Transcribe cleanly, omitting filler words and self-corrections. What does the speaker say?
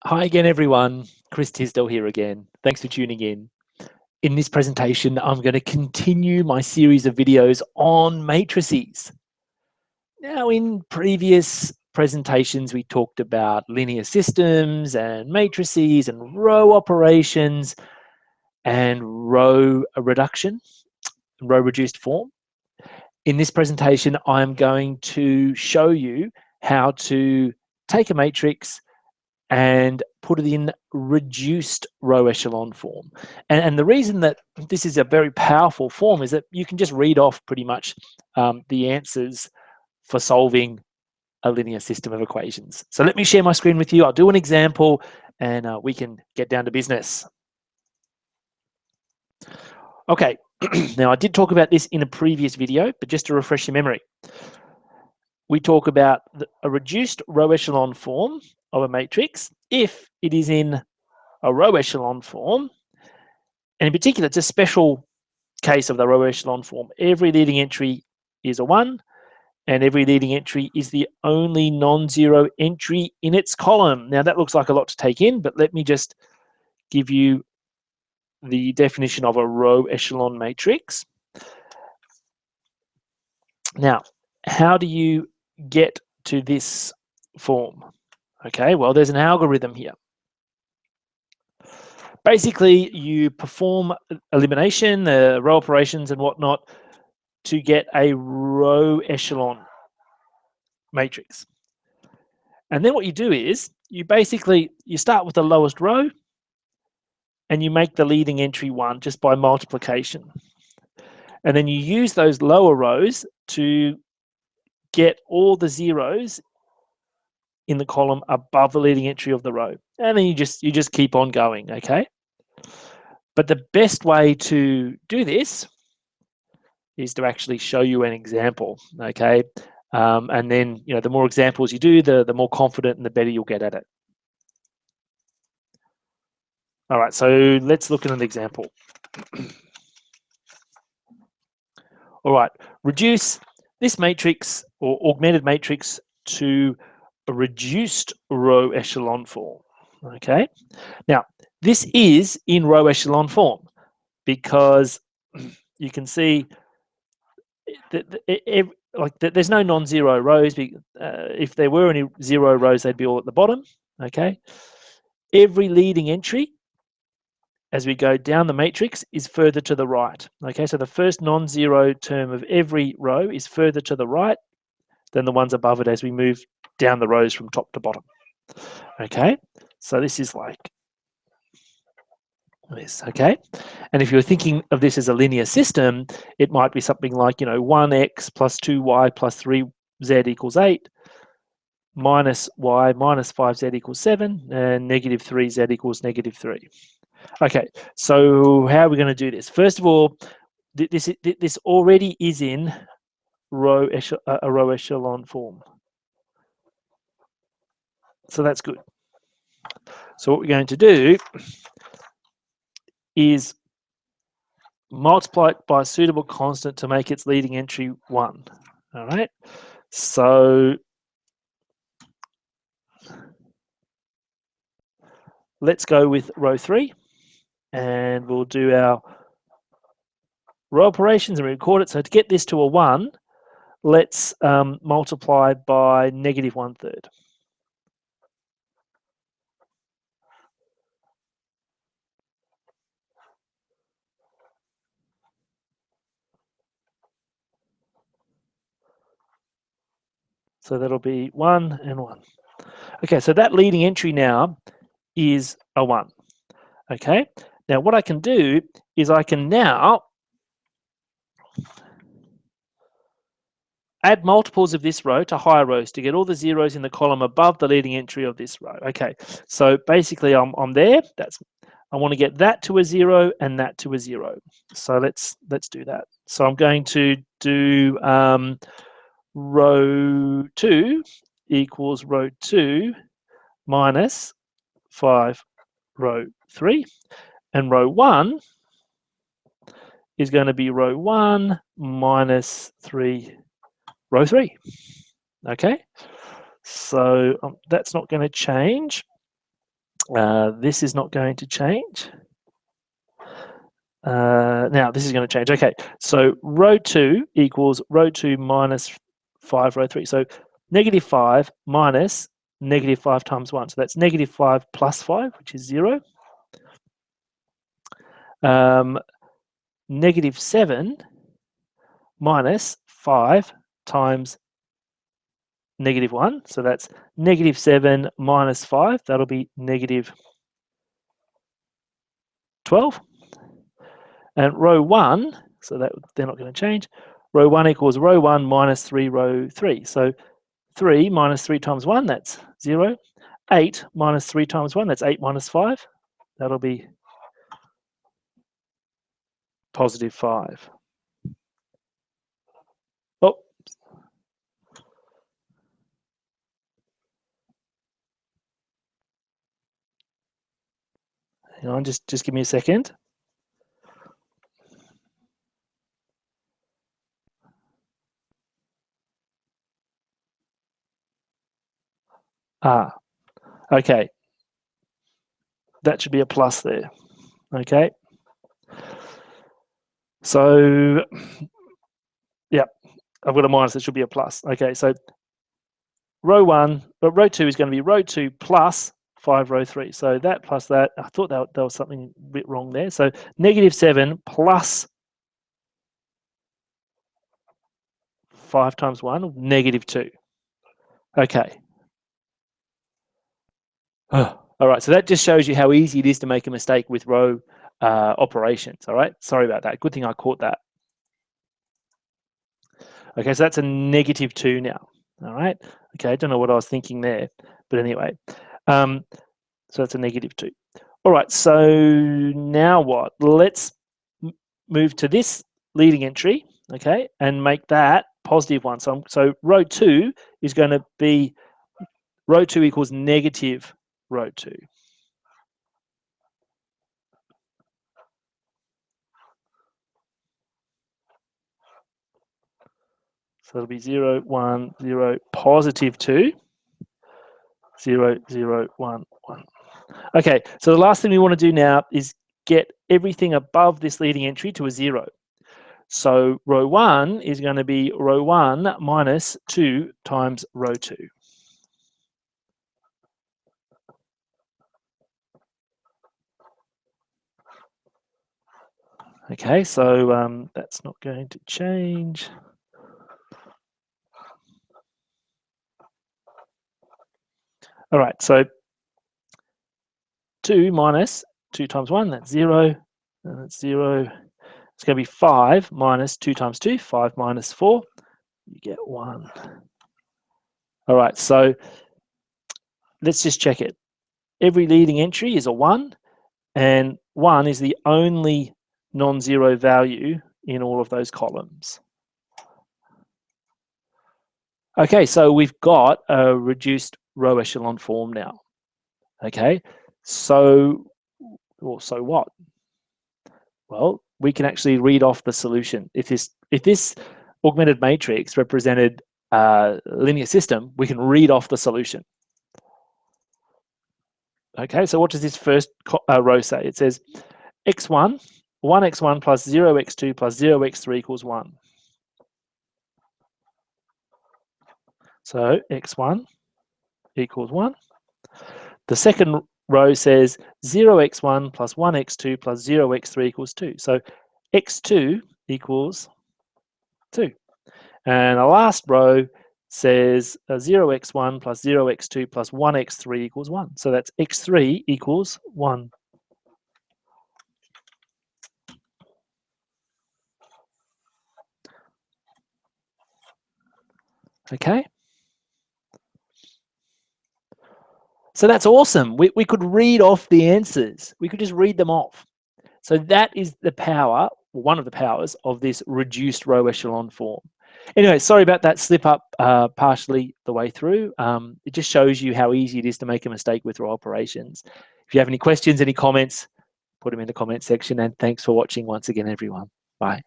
Hi again, everyone. Chris Tisdell here again. Thanks for tuning in. In this presentation, I'm going to continue my series of videos on matrices. Now, in previous presentations, we talked about linear systems and matrices and row operations and row reduction, row reduced form. In this presentation, I'm going to show you how to take a matrix and put it in reduced row echelon form. And the reason that this is a very powerful form is that you can just read off pretty much the answers for solving a linear system of equations. So let me share my screen with you. I'll do an example and we can get down to business. Okay, now I did talk about this in a previous video, but just to refresh your memory, we talk about a reduced row echelon form of a matrix if it is in a row echelon form, and in particular, it's a special case of the row echelon form. Every leading entry is a 1, and every leading entry is the only non-zero entry in its column. Now, that looks like a lot to take in, but let me just give you the definition of a row echelon matrix. Now, how do you get to this form? Okay, well, there's an algorithm here. Basically, you perform elimination, row operations and whatnot to get a row echelon matrix. And then what you do is you start with the lowest row and you make the leading entry 1 just by multiplication. And then you use those lower rows to get all the zeros in the column above the leading entry of the row. And then you just keep on going, okay? But the best way to do this is to actually show you an example, okay? And then, the more examples you do, the more confident and the better you'll get at it. All right, so let's look at an example. All right, reduce this matrix or augmented matrix to a reduced row echelon form, okay? Now, this is in row echelon form because you can see there's no non-zero rows. If there were any zero rows, they'd be all at the bottom, okay? Every leading entry, as we go down the matrix, is further to the right, okay? So the first non-zero term of every row is further to the right than the ones above it as we move down the rows from top to bottom, okay? So this is like this, okay? And if you're thinking of this as a linear system, it might be something like, 1x plus 2y plus 3z equals 8, minus y minus 5z equals 7, and negative 3z equals negative 3. Okay, so how are we going to do this? First of all, this already is in a row echelon form. So that's good. So what we're going to do is multiply it by a suitable constant to make its leading entry 1. All right, so let's go with row 3, and we'll do our row operations and record it. So to get this to a 1, let's multiply by negative 1/3. So that'll be 1 and 1. Okay, so that leading entry now is a 1. Okay, now what I can do is I can now add multiples of this row to higher rows to get all the zeros in the column above the leading entry of this row. Okay, so basically I'm there. I want to get that to a 0 and that to a 0. So let's do that. So I'm going to do row 2 equals row 2 minus 5 row 3, and row 1 is going to be row 1 minus 3 row 3. Okay, so that's not going to change. This is not going to change. Now this is going to change. Okay, so row 2 equals row 2 minus 5 row 3. So negative 5 minus negative 5 times 1. So that's negative 5 plus 5, which is 0. Negative 7 minus 5 times negative 1. So that's negative 7 minus 5. That'll be negative 12. And row 1, so that they're not going to change. Row 1 equals row 1 minus 3 row 3. So 3 minus 3 times 1, that's 0. 8 minus 3 times 1, that's 8 minus 5. That'll be positive 5. Oh. Hang on, just give me a second. Okay. That should be a plus there. Okay. So, yeah, I've got a minus. It should be a plus. Okay, so row 2 is going to be row 2 plus 5 row 3. So that plus that. I thought there was something a bit wrong there. So negative 7 plus 5 times 1, negative 2. Okay. All right, so that just shows you how easy it is to make a mistake with row operations. All right, sorry about that. Good thing I caught that. Okay, so that's a negative 2 now. All right. Okay, I don't know what I was thinking there, but anyway, so that's a negative 2. All right, so now what? Let's move to this leading entry, okay, and make that positive 1. So row 2 is going to be, row 2 equals negative row 2. So it'll be 0, 1, 0, positive 2, 0, 0, 1, 1. Okay, so the last thing we want to do now is get everything above this leading entry to a 0. So row 1 is going to be row 1 minus 2 times row 2. Okay, so that's not going to change. All right, so 2 minus 2 times 1, that's 0, and that's 0. It's going to be 5 minus 2 times 2, 5 minus 4, you get 1. All right, so let's just check it. Every leading entry is a 1, and 1 is the only non-zero value in all of those columns. Okay, so we've got a reduced row echelon form now. Okay, so what? Well, we can actually read off the solution. If this augmented matrix represented a linear system, we can read off the solution. Okay, so what does this first row say? It says x1, 1x1 plus 0x2 plus 0x3 equals 1. So x1 equals 1. The second row says 0x1 plus 1x2 plus 0x3 equals 2. So x2 equals 2. And the last row says 0x1 plus 0x2 plus 1x3 equals 1. So that's x3 equals 1. Okay. So that's awesome. We could read off the answers. We could just read them off. So that is the power, one of the powers of this reduced row echelon form. Anyway, sorry about that slip up partially the way through. It just shows you how easy it is to make a mistake with row operations. If you have any questions, any comments, put them in the comment section. And thanks for watching once again, everyone. Bye.